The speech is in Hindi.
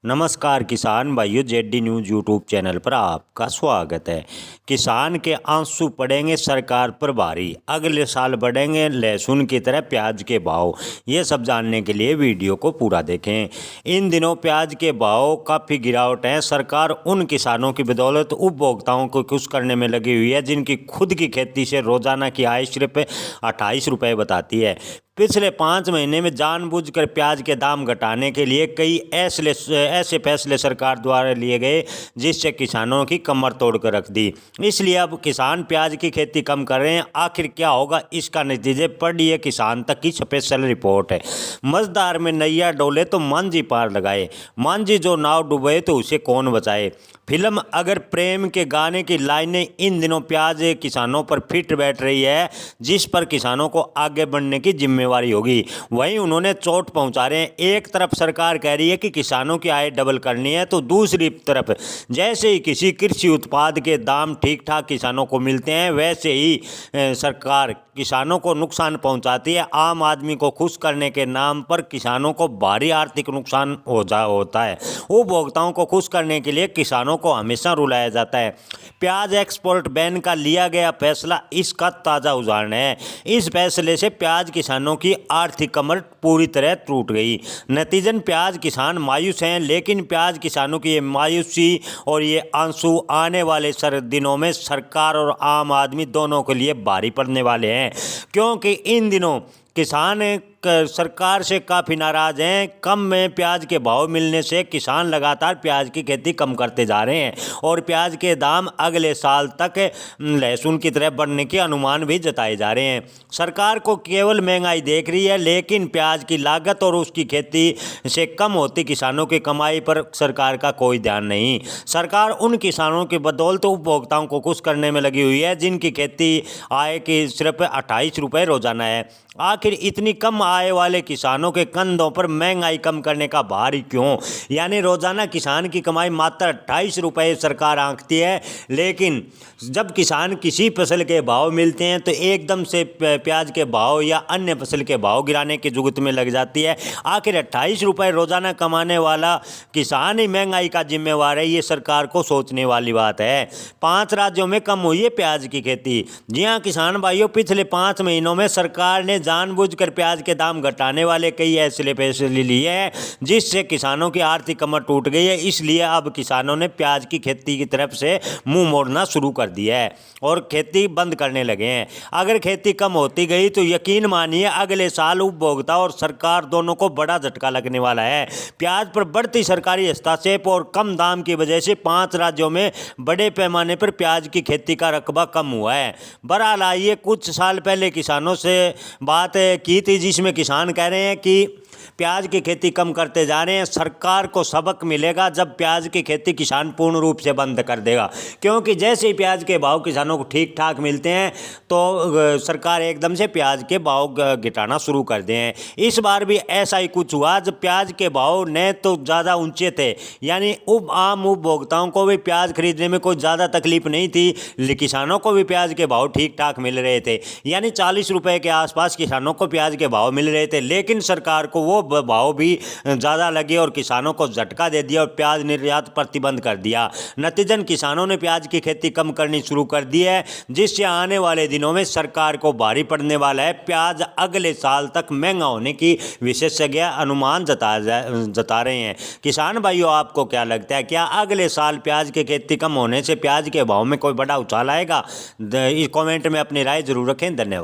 नमस्कार किसान भाइयों, जेडी न्यूज़ यूट्यूब चैनल पर आपका स्वागत है। किसान के आंसू पड़ेंगे सरकार पर भारी, अगले साल बढ़ेंगे लहसुन की तरह प्याज के भाव। ये सब जानने के लिए वीडियो को पूरा देखें। इन दिनों प्याज के भाव काफ़ी गिरावट है। सरकार उन किसानों की बदौलत उपभोक्ताओं को खुश करने में लगी हुई है जिनकी खुद की खेती से रोजाना की आय सिर्फ 28 रुपये बताती है। पिछले 5 महीने में जानबूझकर प्याज के दाम घटाने के लिए कई ऐसे फैसले सरकार द्वारा लिए गए जिससे किसानों की कमर तोड़ कर रख दी। इसलिए अब किसान प्याज की खेती कम कर रहे हैं। आखिर क्या होगा इसका नतीजे पढ़िए किसान तक की स्पेशल रिपोर्ट है। मझधार में नैया डोले तो मांझी पार लगाए, मांझी जो नाव डूबे तो उसे कौन बचाए। फिल्म अगर प्रेम के गाने की लाइनें इन दिनों प्याज किसानों पर फिट बैठ रही है, जिस पर किसानों को आगे बढ़ने की जिम्मेवारी होगी। वहीं उन्होंने चोट पहुंचा रहे हैं। एक तरफ सरकार कह रही है कि किसानों की आय डबल करनी है, तो दूसरी तरफ जैसे ही किसी कृषि उत्पाद के दाम ठीक ठाक किसानों को मिलते हैं, वैसे ही सरकार किसानों को नुकसान पहुंचाती है। आम आदमी को खुश करने के नाम पर किसानों को भारी आर्थिक नुकसान होता है। उपभोक्ताओं को खुश करने के लिए किसानों को हमेशा रुलाया जाता है। प्याज एक्सपोर्ट बैन का लिया गया फैसला इसका ताज़ा उदाहरण है। इस फैसले से प्याज किसानों की आर्थिक कमर पूरी तरह टूट गई। नतीजन प्याज किसान मायूस हैं, लेकिन प्याज किसानों की ये मायूसी और ये आंसू आने वाले दिनों में सरकार और आम आदमी दोनों के लिए भारी पड़ने वाले हैं, क्योंकि इन दिनों किसान सरकार से काफ़ी नाराज़ हैं। कम में प्याज के भाव मिलने से किसान लगातार प्याज की खेती कम करते जा रहे हैं और प्याज के दाम अगले साल तक लहसुन की तरह बढ़ने के अनुमान भी जताए जा रहे हैं। सरकार को केवल महंगाई देख रही है, लेकिन प्याज की लागत और उसकी खेती से कम होती किसानों की कमाई पर सरकार का कोई ध्यान नहीं। सरकार उन किसानों की बदौलत उपभोक्ताओं को खुश करने में लगी हुई है जिनकी खेती आय की सिर्फ 28 रुपये रोजाना है। आखिर इतनी कम आय वाले किसानों के कंधों पर महंगाई कम करने का भार ही क्यों? यानी रोजाना किसान की कमाई मात्र 28 रुपये सरकार आंकती है, लेकिन जब किसान किसी फसल के भाव मिलते हैं तो एकदम से प्याज के भाव या अन्य फसल के भाव गिराने की जुगत में लग जाती है। आखिर 28 रुपये रोजाना कमाने वाला किसान ही महंगाई का जिम्मेवार है, ये सरकार को सोचने वाली बात है। 5 राज्यों में कम हुई है प्याज की खेती। जी हाँ किसान भाइयों, पिछले 5 महीनों में सरकार ने जानबूझकर प्याज के दाम घटाने वाले कई ऐसे फैसले लिए हैं जिससे किसानों की आर्थिक कमर टूट गई है। इसलिए अब किसानों ने प्याज की खेती की तरफ से मुंह मोड़ना शुरू कर दिया है और खेती बंद करने लगे हैं। अगर खेती कम होती गई तो यकीन मानिए अगले साल उपभोक्ता और सरकार दोनों को बड़ा झटका लगने वाला है। प्याज पर बढ़ती सरकारी हस्तक्षेप और कम दाम की वजह से 5 राज्यों में बड़े पैमाने पर प्याज की खेती का रकबा कम हुआ है। बहरहाल आइए, कुछ साल पहले किसानों से बात की थी जिसमें किसान कह रहे हैं कि प्याज की खेती कम करते जा रहे हैं। सरकार को सबक मिलेगा जब प्याज की खेती किसान पूर्ण रूप से बंद कर देगा, क्योंकि जैसे ही प्याज के भाव किसानों को ठीक ठाक मिलते हैं तो सरकार एकदम से प्याज के भाव घटाना शुरू कर दे हैं। इस बार भी ऐसा ही कुछ हुआ। जब प्याज के भाव न तो ज़्यादा ऊंचे थे, यानी आम उपभोक्ताओं को भी प्याज खरीदने में कोई ज़्यादा तकलीफ नहीं थी, किसानों को भी प्याज के भाव ठीक ठाक मिल रहे थे, यानी 40 रुपये के आसपास किसानों को प्याज के भाव मिल रहे थे। लेकिन सरकार को वो भाव भी ज़्यादा लगे और किसानों को झटका दे दिया और प्याज निर्यात प्रतिबंध कर दिया। नतीजन किसानों ने प्याज की खेती कम करनी शुरू कर दी है, जिससे आने वाले दिनों में सरकार को भारी पड़ने वाला है। प्याज अगले साल तक महंगा होने की विशेषज्ञ अनुमान जता रहे हैं। किसान भाइयों, आपको क्या लगता है, क्या अगले साल प्याज की खेती कम होने से प्याज के भाव में कोई बड़ा उछाल आएगा? कमेंट में अपनी राय जरूर रखें। धन्यवाद।